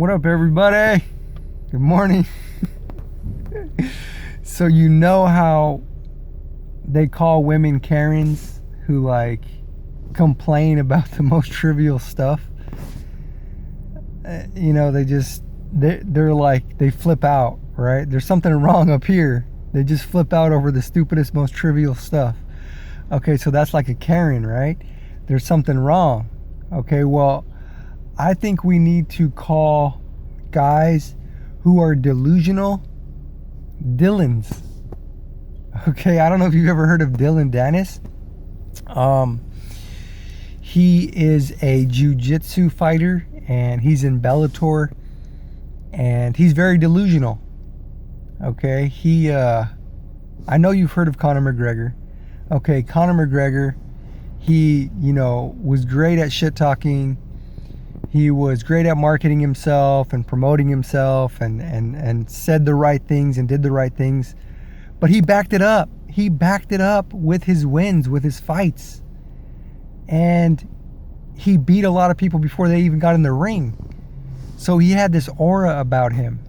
What up, everybody? Good morning. So you know how they call women Karens who like complain about the most trivial stuff? They're like, they flip out, right? There's something wrong up here. They just flip out over the stupidest, most trivial stuff. Okay, so that's like a Karen, right? There's something wrong. Okay, well, I think we need to call guys who are delusional Dillons. Okay, I don't know if you've ever heard of Dylan Dennis. He is a jiu-jitsu fighter and he's in Bellator and he's very delusional. Okay, I know you've heard of Conor McGregor. Okay, Conor McGregor, he, was great at shit talking. He was great at marketing himself and promoting himself and said the right things and did the right things. But he backed it up. He backed it up with his wins, with his fights. And he beat a lot of people before they even got in the ring. So he had this aura about him.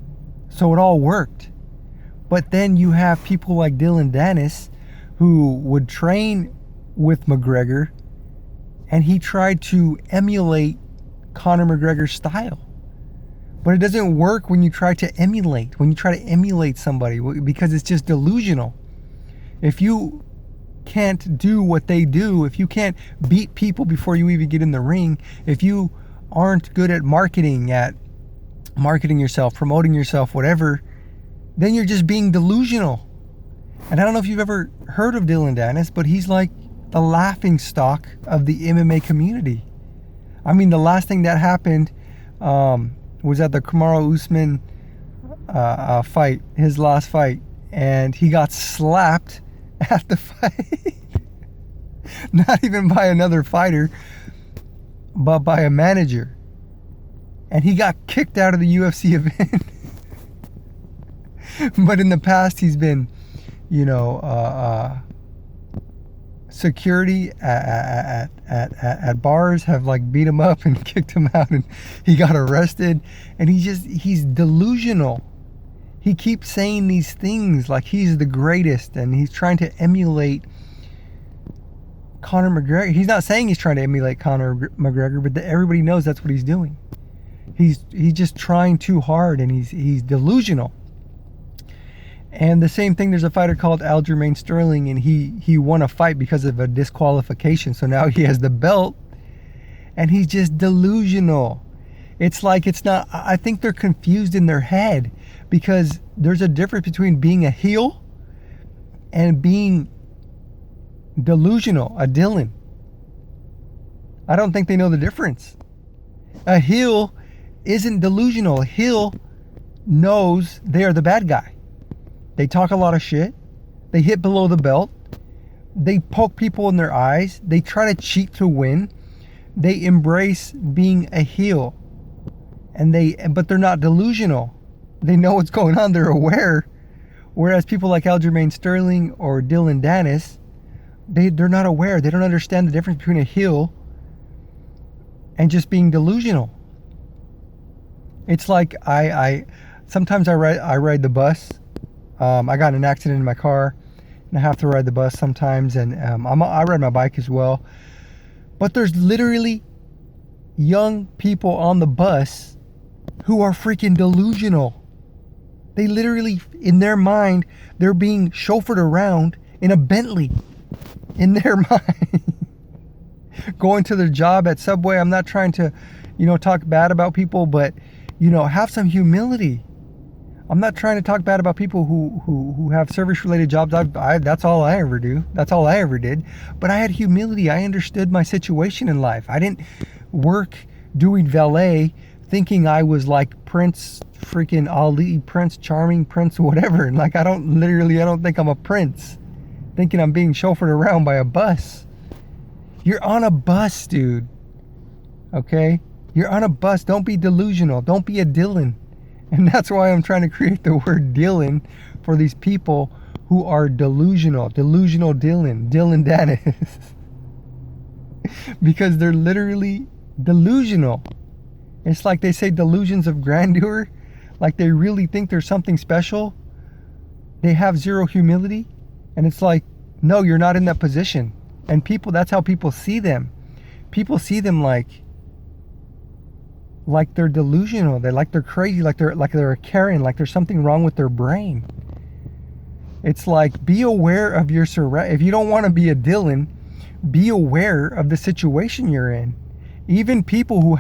So it all worked. But then you have people like Dylan Dennis who would train with McGregor and he tried to emulate Conor McGregor's style. But it doesn't work when you try to emulate somebody, because it's just delusional. If you can't do what they do, if you can't beat people before you even get in the ring, if you aren't good at marketing yourself, promoting yourself, whatever, then you're just being delusional. And I don't know if you've ever heard of Dylan Dennis, but he's like the laughing stock of the MMA community. I mean, the last thing that happened was at the Kamaru Usman fight, his last fight, and he got slapped at the fight. Not even by another fighter, but by a manager. And he got kicked out of the UFC event. But in the past, he's been, security at bars have like beat him up and kicked him out, and he got arrested. And he's delusional. He keeps saying these things like he's the greatest and he's trying to emulate Conor McGregor. He's not saying he's trying to emulate Conor McGregor, but everybody knows that's what he's doing. He's just trying too hard, and he's delusional. And the same thing, there's a fighter called Aljamain Sterling, and he won a fight because of a disqualification. So now he has the belt, and he's just delusional. It's like, it's not, I think they're confused in their head, because there's a difference between being a heel and being delusional, a Dylan. I don't think they know the difference. A heel isn't delusional. A heel knows they are the bad guy. They talk a lot of shit. They hit below the belt. They poke people in their eyes. They try to cheat to win. They embrace being a heel. But they're not delusional. They know what's going on. They're aware. Whereas people like Aljamain Sterling or Dylan Dennis, they're not aware. They don't understand the difference between a heel and just being delusional. It's like sometimes I ride the bus. I got in an accident in my car, and I have to ride the bus sometimes, and I ride my bike as well. But there's literally young people on the bus who are freaking delusional. They literally, in their mind, they're being chauffeured around in a Bentley. In their mind. Going to their job at Subway. I'm not trying to, talk bad about people, but, have some humility. I'm not trying to talk bad about people who have service-related jobs. That's all I ever do. That's all I ever did. But I had humility. I understood my situation in life. I didn't work doing valet thinking I was like Prince freaking Ali, Prince Charming, Prince whatever. And like, I don't think I'm a prince. Thinking I'm being chauffeured around by a bus. You're on a bus, dude. Okay? You're on a bus. Don't be delusional. Don't be a Dylan. And that's why I'm trying to create the word Dylan for these people who are delusional. Delusional Dylan Dennis. Because they're literally delusional. It's like they say delusions of grandeur, like they really think there's something special. They have zero humility, and it's like, no, you're not in that position. And people, that's how people see them. People see them like they're delusional. They're crazy. Like they're a Karen. Like there's something wrong with their brain. It's like, be aware of your surround. If you don't want to be a Dillon, be aware of the situation you're in. Even people who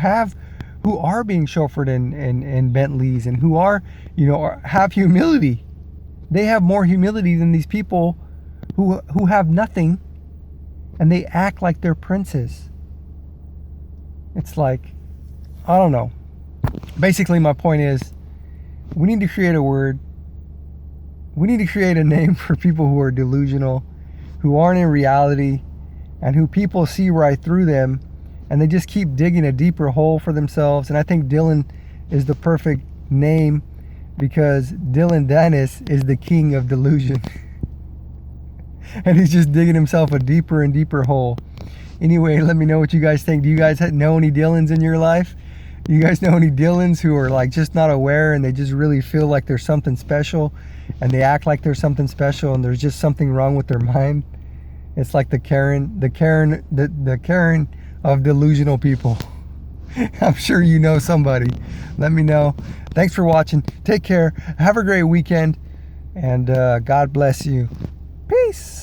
are being chauffeured in Bentleys and who are, have humility. They have more humility than these people who have nothing, and they act like they're princes. It's like, I don't know. Basically, my point is, we need to create a word. We need to create a name for people who are delusional, who aren't in reality, and who people see right through them, and they just keep digging a deeper hole for themselves. And I think Dillon is the perfect name, because Dillon Dennis is the king of delusion. And he's just digging himself a deeper and deeper hole. Anyway, let me know what you guys think. Do you guys know any Dillons in your life? Do you guys know any Dillons who are like just not aware, and they just really feel like there's something special, and they act like there's something special, and there's just something wrong with their mind? It's like the Karen of delusional people. I'm sure you know somebody. Let me know. Thanks for watching. Take care. Have a great weekend, and God bless you. Peace.